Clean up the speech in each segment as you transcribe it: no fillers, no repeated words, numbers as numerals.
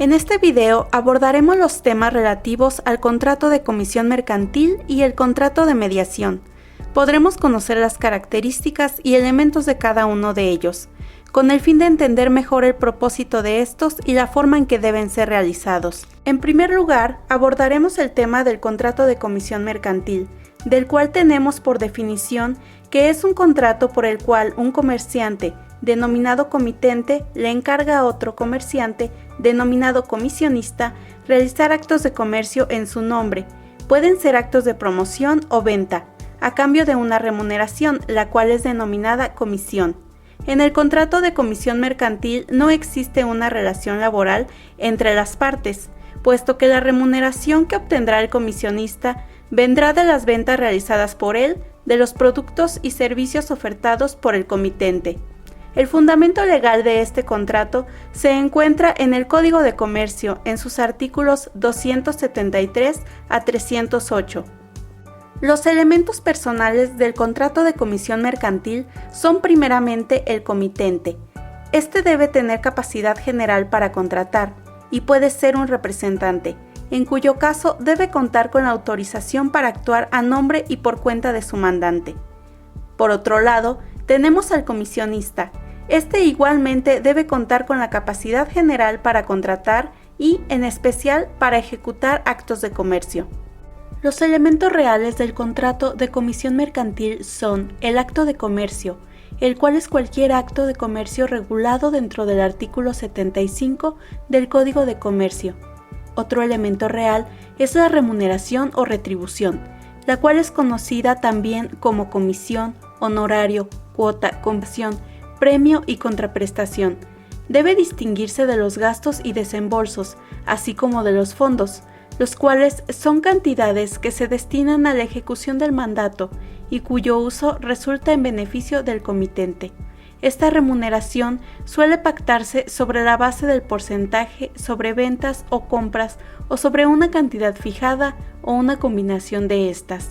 En este video abordaremos los temas relativos al contrato de comisión mercantil y el contrato de mediación. Podremos conocer las características y elementos de cada uno de ellos, con el fin de entender mejor el propósito de estos y la forma en que deben ser realizados. En primer lugar, abordaremos el tema del contrato de comisión mercantil, del cual tenemos por definición que es un contrato por el cual un comerciante, denominado comitente, le encarga a otro comerciante, denominado comisionista, realizar actos de comercio en su nombre. Pueden ser actos de promoción o venta, a cambio de una remuneración, la cual es denominada comisión. En el contrato de comisión mercantil no existe una relación laboral entre las partes, puesto que la remuneración que obtendrá el comisionista vendrá de las ventas realizadas por él, de los productos y servicios ofertados por el comitente. El fundamento legal de este contrato se encuentra en el Código de Comercio, en sus artículos 273 a 308. Los elementos personales del contrato de comisión mercantil son primeramente el comitente. Este debe tener capacidad general para contratar y puede ser un representante, en cuyo caso debe contar con la autorización para actuar a nombre y por cuenta de su mandante. Por otro lado, tenemos al comisionista. Este igualmente debe contar con la capacidad general para contratar y, en especial, para ejecutar actos de comercio. Los elementos reales del contrato de comisión mercantil son el acto de comercio, el cual es cualquier acto de comercio regulado dentro del artículo 75 del Código de Comercio. Otro elemento real es la remuneración o retribución, la cual es conocida también como comisión, honorario, cuota, comisión, premio y contraprestación. Debe distinguirse de los gastos y desembolsos, así como de los fondos, los cuales son cantidades que se destinan a la ejecución del mandato y cuyo uso resulta en beneficio del comitente. Esta remuneración suele pactarse sobre la base del porcentaje sobre ventas o compras o sobre una cantidad fijada o una combinación de estas.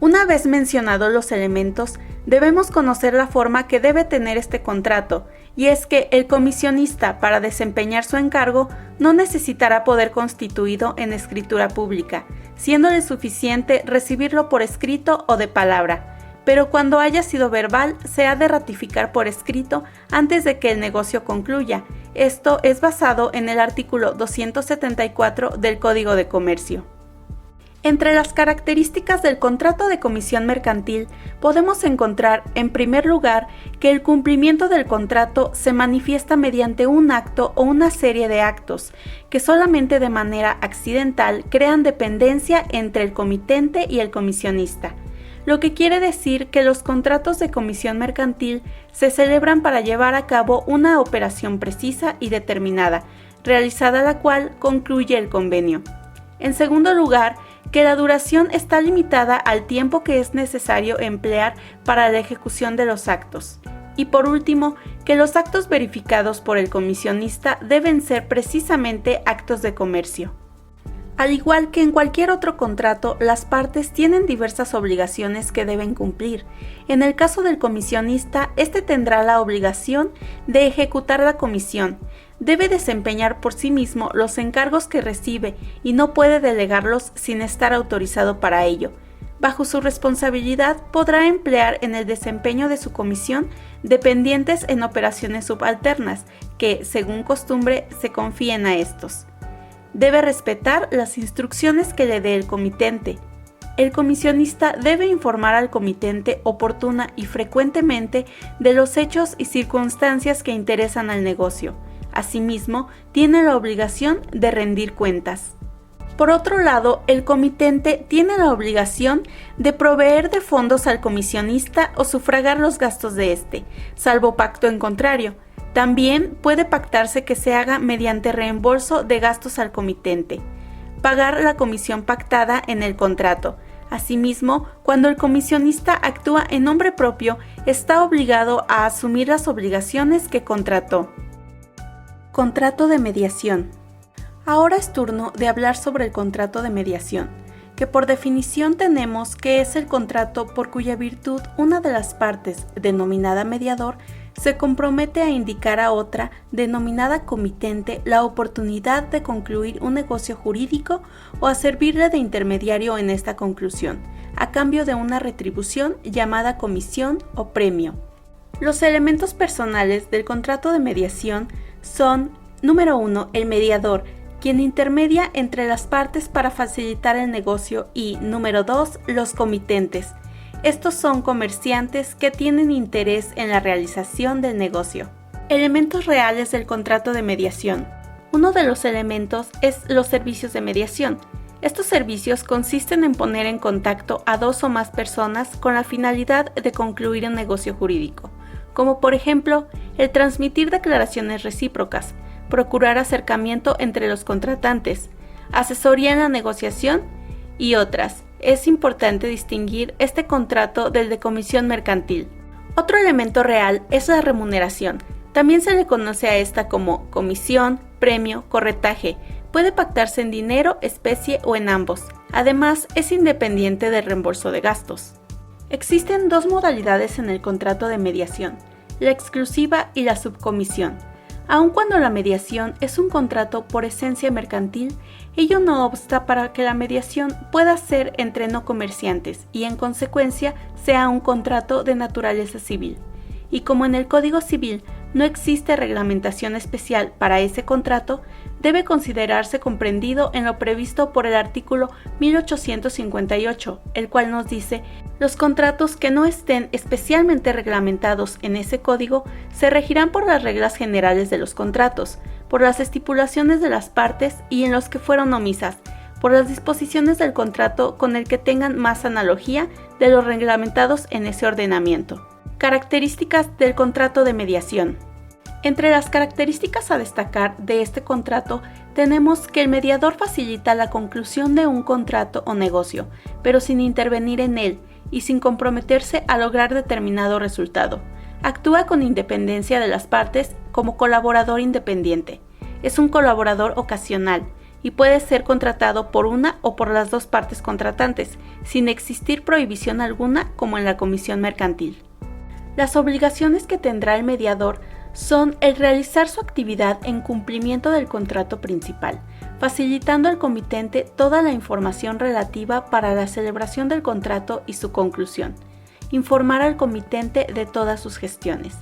Una vez mencionados los elementos, debemos conocer la forma que debe tener este contrato, y es que el comisionista, para desempeñar su encargo, no necesitará poder constituido en escritura pública, siéndole suficiente recibirlo por escrito o de palabra, pero cuando haya sido verbal, se ha de ratificar por escrito antes de que el negocio concluya. Esto es basado en el artículo 274 del Código de Comercio. Entre las características del contrato de comisión mercantil podemos encontrar, en primer lugar, que el cumplimiento del contrato se manifiesta mediante un acto o una serie de actos, que solamente de manera accidental crean dependencia entre el comitente y el comisionista, lo que quiere decir que los contratos de comisión mercantil se celebran para llevar a cabo una operación precisa y determinada, realizada la cual concluye el convenio. En segundo lugar, que la duración está limitada al tiempo que es necesario emplear para la ejecución de los actos. Y por último, que los actos verificados por el comisionista deben ser precisamente actos de comercio. Al igual que en cualquier otro contrato, las partes tienen diversas obligaciones que deben cumplir. En el caso del comisionista, este tendrá la obligación de ejecutar la comisión. Debe desempeñar por sí mismo los encargos que recibe y no puede delegarlos sin estar autorizado para ello. Bajo su responsabilidad podrá emplear en el desempeño de su comisión dependientes en operaciones subalternas que, según costumbre, se confíen a estos. Debe respetar las instrucciones que le dé el comitente. El comisionista debe informar al comitente oportuna y frecuentemente de los hechos y circunstancias que interesan al negocio. Asimismo, tiene la obligación de rendir cuentas. Por otro lado, el comitente tiene la obligación de proveer de fondos al comisionista o sufragar los gastos de éste, salvo pacto en contrario. También puede pactarse que se haga mediante reembolso de gastos al comitente. Pagar la comisión pactada en el contrato. Asimismo, cuando el comisionista actúa en nombre propio, está obligado a asumir las obligaciones que contrató. Contrato de mediación. Ahora es turno de hablar sobre el contrato de mediación, que por definición tenemos que es el contrato por cuya virtud una de las partes, denominada mediador, se compromete a indicar a otra, denominada comitente, la oportunidad de concluir un negocio jurídico o a servirle de intermediario en esta conclusión, a cambio de una retribución llamada comisión o premio. Los elementos personales del contrato de mediación son: número 1, el mediador, quien intermedia entre las partes para facilitar el negocio, y número 2, los comitentes. Estos son comerciantes que tienen interés en la realización del negocio. Elementos reales del contrato de mediación. Uno de los elementos es los servicios de mediación. Estos servicios consisten en poner en contacto a dos o más personas con la finalidad de concluir un negocio jurídico, como por ejemplo, el transmitir declaraciones recíprocas, procurar acercamiento entre los contratantes, asesoría en la negociación y otras. Es importante distinguir este contrato del de comisión mercantil. Otro elemento real es la remuneración. También se le conoce a esta como comisión, premio, corretaje. Puede pactarse en dinero, especie o en ambos. Además, es independiente del reembolso de gastos. Existen dos modalidades en el contrato de mediación: la exclusiva y la subcomisión. Aun cuando la mediación es un contrato por esencia mercantil, ello no obsta para que la mediación pueda ser entre no comerciantes y en consecuencia sea un contrato de naturaleza civil. Y como en el Código Civil no existe reglamentación especial para ese contrato, debe considerarse comprendido en lo previsto por el artículo 1858, el cual nos dice: los contratos que no estén especialmente reglamentados en ese código se regirán por las reglas generales de los contratos, por las estipulaciones de las partes y en los que fueron omisas, por las disposiciones del contrato con el que tengan más analogía de los reglamentados en ese ordenamiento. Características del contrato de mediación. Entre las características a destacar de este contrato tenemos que el mediador facilita la conclusión de un contrato o negocio, pero sin intervenir en él y sin comprometerse a lograr determinado resultado. Actúa con independencia de las partes como colaborador independiente. Es un colaborador ocasional y puede ser contratado por una o por las dos partes contratantes, sin existir prohibición alguna como en la comisión mercantil. Las obligaciones que tendrá el mediador son el realizar su actividad en cumplimiento del contrato principal, facilitando al comitente toda la información relativa para la celebración del contrato y su conclusión, informar al comitente de todas sus gestiones,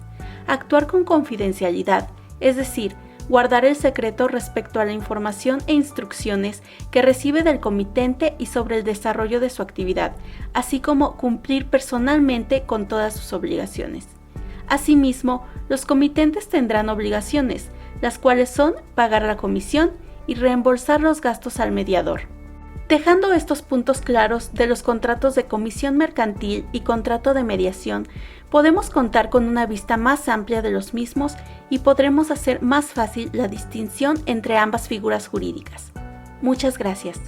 actuar con confidencialidad, es decir, guardar el secreto respecto a la información e instrucciones que recibe del comitente y sobre el desarrollo de su actividad, así como cumplir personalmente con todas sus obligaciones. Asimismo, los comitentes tendrán obligaciones, las cuales son pagar la comisión y reembolsar los gastos al mediador. Dejando estos puntos claros de los contratos de comisión mercantil y contrato de mediación, podemos contar con una vista más amplia de los mismos y podremos hacer más fácil la distinción entre ambas figuras jurídicas. Muchas gracias.